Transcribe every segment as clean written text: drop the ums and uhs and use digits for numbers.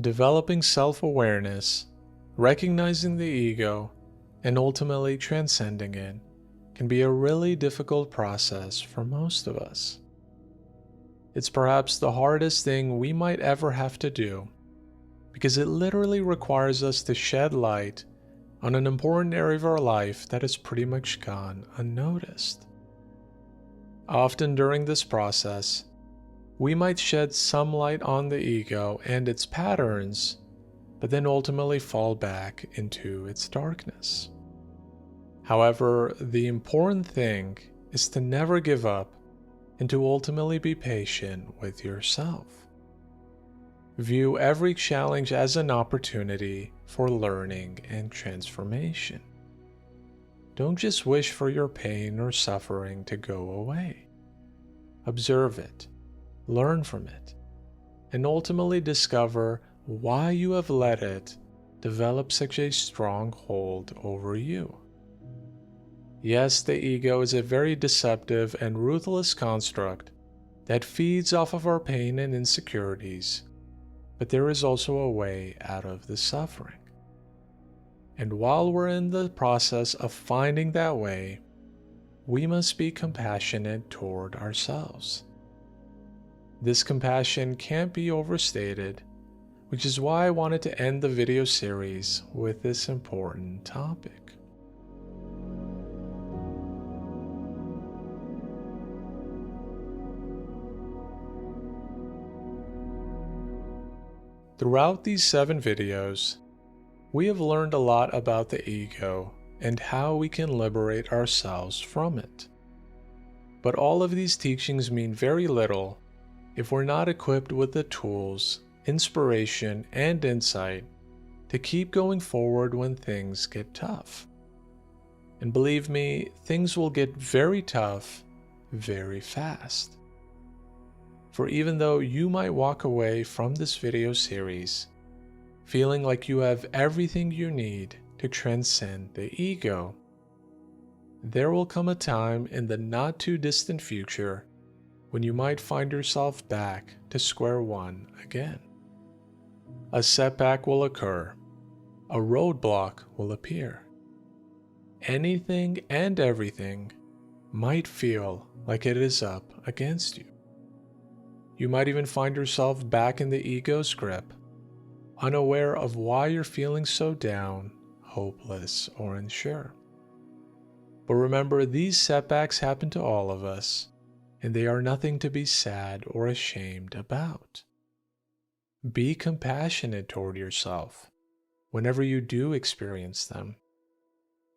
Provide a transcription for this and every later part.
Developing self-awareness, recognizing the ego, and ultimately transcending it can be a really difficult process for most of us. It's perhaps the hardest thing we might ever have to do because it literally requires us to shed light on an important area of our life that has pretty much gone unnoticed. Often during this process, we might shed some light on the ego and its patterns, but then ultimately fall back into its darkness. However, the important thing is to never give up and to ultimately be patient with yourself. View every challenge as an opportunity for learning and transformation. Don't just wish for your pain or suffering to go away. Observe it, learn from it, and ultimately discover why you have let it develop such a strong hold over you. Yes, the ego is a very deceptive and ruthless construct that feeds off of our pain and insecurities, but there is also a way out of the suffering. And while we're in the process of finding that way, we must be compassionate toward ourselves. This compassion can't be overstated, which is why I wanted to end the video series with this important topic. Throughout these 7 videos, we have learned a lot about the ego and how we can liberate ourselves from it. But all of these teachings mean very little if we're not equipped with the tools, inspiration, and insight to keep going forward when things get tough. And believe me, things will get very tough very fast. For even though you might walk away from this video series feeling like you have everything you need to transcend the ego, there will come a time in the not too distant future when you might find yourself back to square one again. A setback will occur, a roadblock will appear. Anything and everything might feel like it is up against you. You might even find yourself back in the ego's grip, unaware of why you're feeling so down, hopeless, or unsure. But remember, these setbacks happen to all of us, and they are nothing to be sad or ashamed about. Be compassionate toward yourself whenever you do experience them,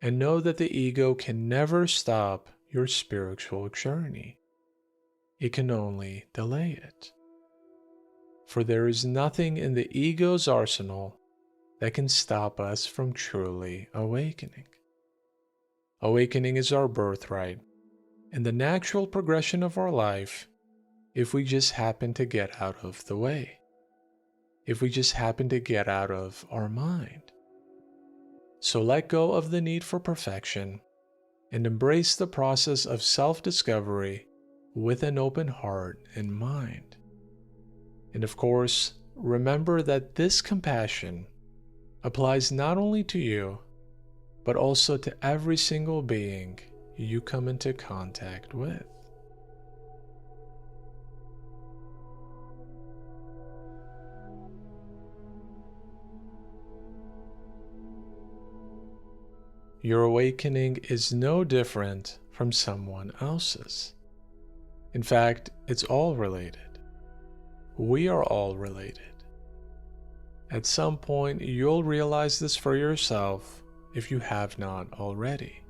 and know that the ego can never stop your spiritual journey. It can only delay it. For there is nothing in the ego's arsenal that can stop us from truly awakening. Awakening is our birthright and the natural progression of our life if we just happen to get out of the way. If we just happen to get out of our mind. So let go of the need for perfection and embrace the process of self-discovery with an open heart and mind. And of course, remember that this compassion applies not only to you, but also to every single being you come into contact with. Your awakening is no different from someone else's. In fact, it's all related. We are all related. At some point, you'll realize this for yourself if you have not already.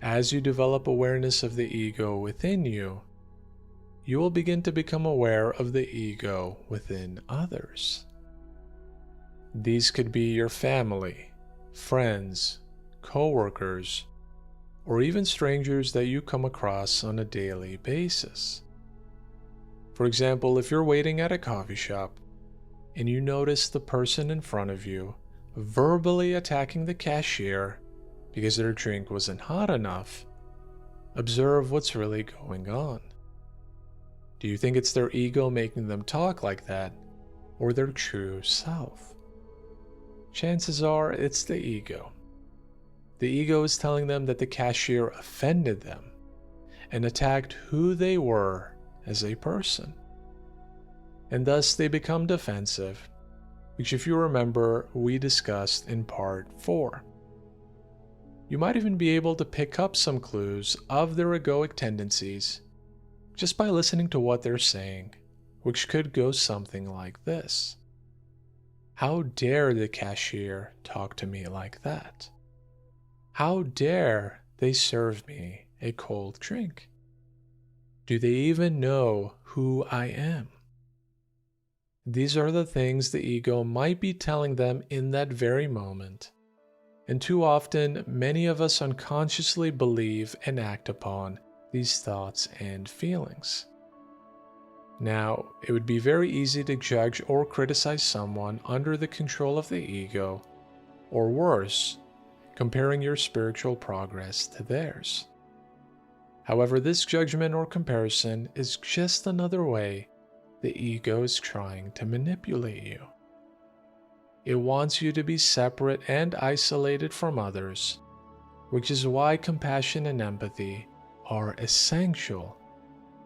As you develop awareness of the ego within you, you will begin to become aware of the ego within others. These could be your family, friends, co-workers, or even strangers that you come across on a daily basis. For example, if you're waiting at a coffee shop and you notice the person in front of you verbally attacking the cashier because their drink wasn't hot enough, observe what's really going on. Do you think it's their ego making them talk like that? or their true self? Chances are it's the ego. The ego is telling them that the cashier offended them and attacked who they were as a person. And thus they become defensive, which, if you remember, we discussed in part 4. You might even be able to pick up some clues of their egoic tendencies just by listening to what they're saying, which could go something like this. How dare the cashier talk to me like that? How dare they serve me a cold drink? Do they even know who I am? These are the things the ego might be telling them in that very moment, and too often many of us unconsciously believe and act upon these thoughts and feelings. Now, it would be very easy to judge or criticize someone under the control of the ego, or worse, comparing your spiritual progress to theirs. However, this judgment or comparison is just another way the ego is trying to manipulate you. It wants you to be separate and isolated from others, which is why compassion and empathy are essential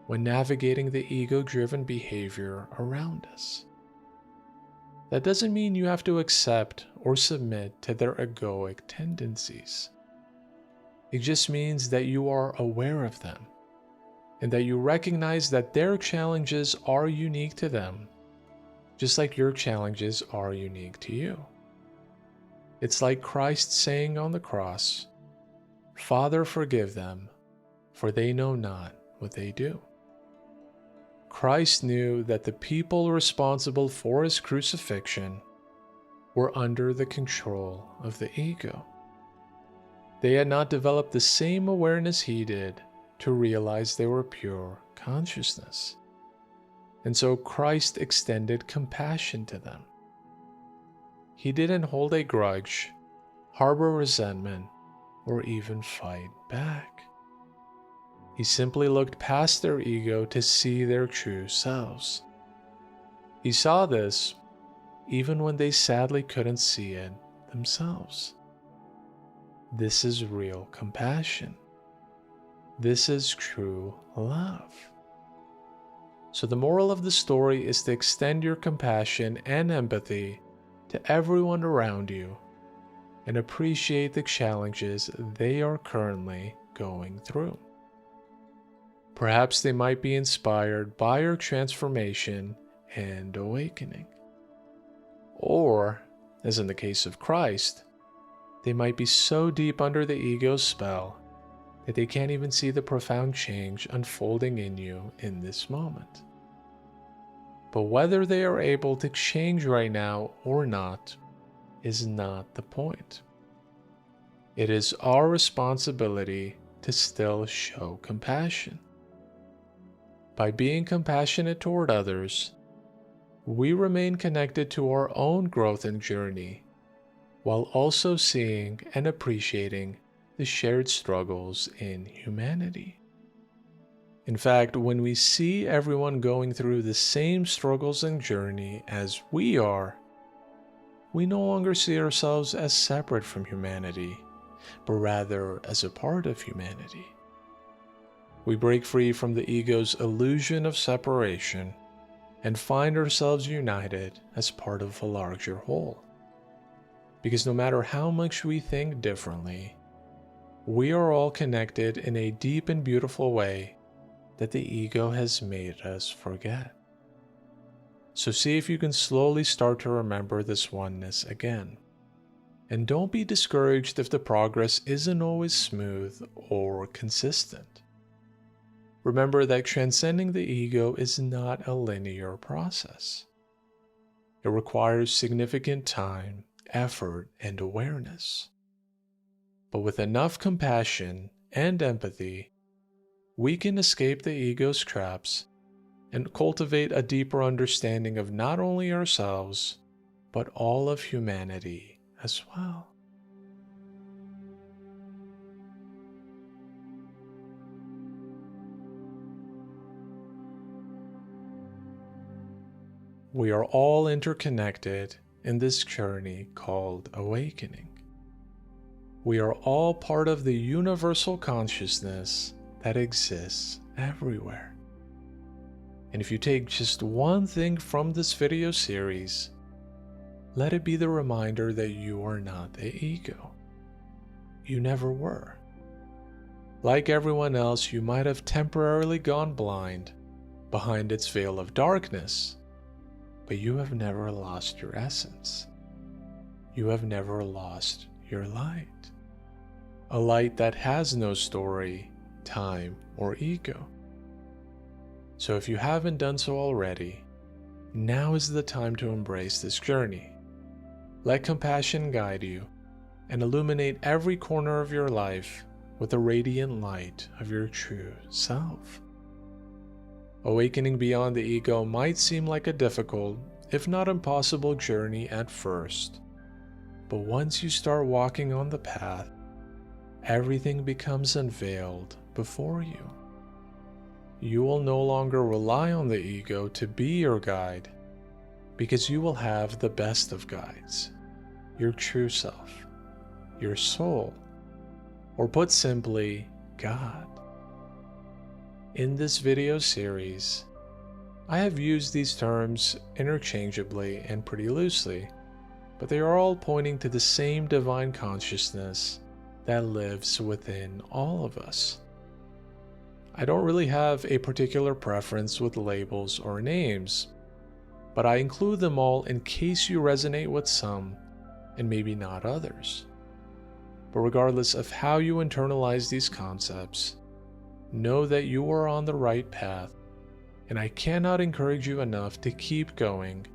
when navigating the ego-driven behavior around us. That doesn't mean you have to accept or submit to their egoic tendencies. It just means that you are aware of them, and that you recognize that their challenges are unique to them, just like your challenges are unique to you. It's like Christ saying on the cross, "Father, forgive them, for they know not what they do." Christ knew that the people responsible for his crucifixion were under the control of the ego. They had not developed the same awareness he did to realize they were pure consciousness. And so Christ extended compassion to them. He didn't hold a grudge, harbor resentment, or even fight back. He simply looked past their ego to see their true selves. He saw this even when they sadly couldn't see it themselves. This is real compassion. This is true love. So the moral of the story is to extend your compassion and empathy to everyone around you and appreciate the challenges they are currently going through. Perhaps they might be inspired by your transformation and awakening. Or, as in the case of Christ, they might be so deep under the ego's spell that they can't even see the profound change unfolding in you in this moment. But whether they are able to change right now or not is not the point. It is our responsibility to still show compassion. By being compassionate toward others, we remain connected to our own growth and journey, while also seeing and appreciating the shared struggles in humanity. In fact, when we see everyone going through the same struggles and journey as we are, we no longer see ourselves as separate from humanity, but rather as a part of humanity. We break free from the ego's illusion of separation and find ourselves united as part of a larger whole. Because no matter how much we think differently, we are all connected in a deep and beautiful way that the ego has made us forget. So see if you can slowly start to remember this oneness again. And don't be discouraged if the progress isn't always smooth or consistent. Remember that transcending the ego is not a linear process. It requires significant time, effort, and awareness. But with enough compassion and empathy, we can escape the ego's traps and cultivate a deeper understanding of not only ourselves, but all of humanity as well. We are all interconnected in this journey called awakening. We are all part of the universal consciousness that exists everywhere. And if you take just one thing from this video series, let it be the reminder that you are not the ego. You never were. Like everyone else, you might have temporarily gone blind behind its veil of darkness, but you have never lost your essence. You have never lost your light. A light that has no story, time, or ego. So if you haven't done so already, now is the time to embrace this journey. Let compassion guide you and illuminate every corner of your life with the radiant light of your true self. Awakening beyond the ego might seem like a difficult, if not impossible, journey at first. But once you start walking on the path, everything becomes unveiled before you. You will no longer rely on the ego to be your guide, because you will have the best of guides, your true self, your soul, or put simply, God. In this video series, I have used these terms interchangeably and pretty loosely, but they are all pointing to the same divine consciousness that lives within all of us. I don't really have a particular preference with labels or names, but I include them all in case you resonate with some and maybe not others. But regardless of how you internalize these concepts, know that you are on the right path, and I cannot encourage you enough to keep going,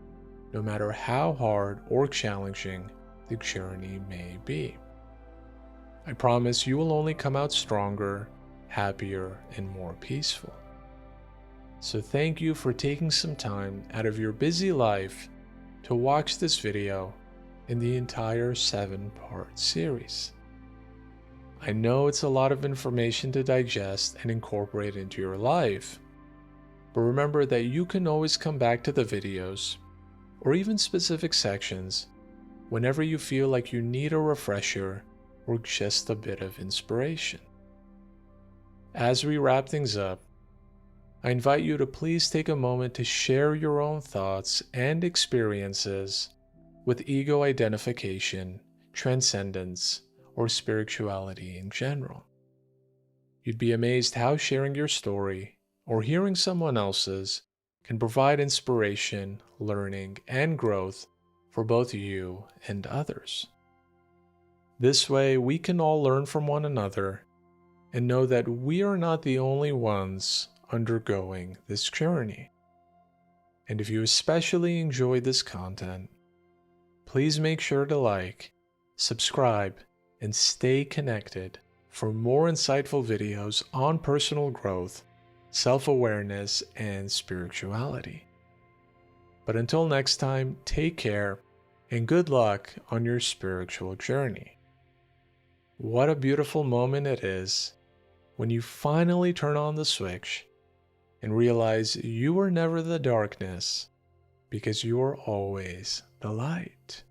no matter how hard or challenging the journey may be. I promise you will only come out stronger, happier, and more peaceful. So thank you for taking some time out of your busy life to watch this video in the entire 7-part series. I know it's a lot of information to digest and incorporate into your life, but remember that you can always come back to the videos, or even specific sections, whenever you feel like you need a refresher or just a bit of inspiration. As we wrap things up, I invite you to please take a moment to share your own thoughts and experiences with ego identification, transcendence, or spirituality in general. You'd be amazed how sharing your story or hearing someone else's can provide inspiration, learning, and growth for both you and others. This way, we can all learn from one another and know that we are not the only ones undergoing this journey. And if you especially enjoy this content, please make sure to like, subscribe, and stay connected for more insightful videos on personal growth, self-awareness, and spirituality. But until next time, take care and good luck on your spiritual journey. What a beautiful moment it is when you finally turn on the switch and realize you were never the darkness because you are always the light.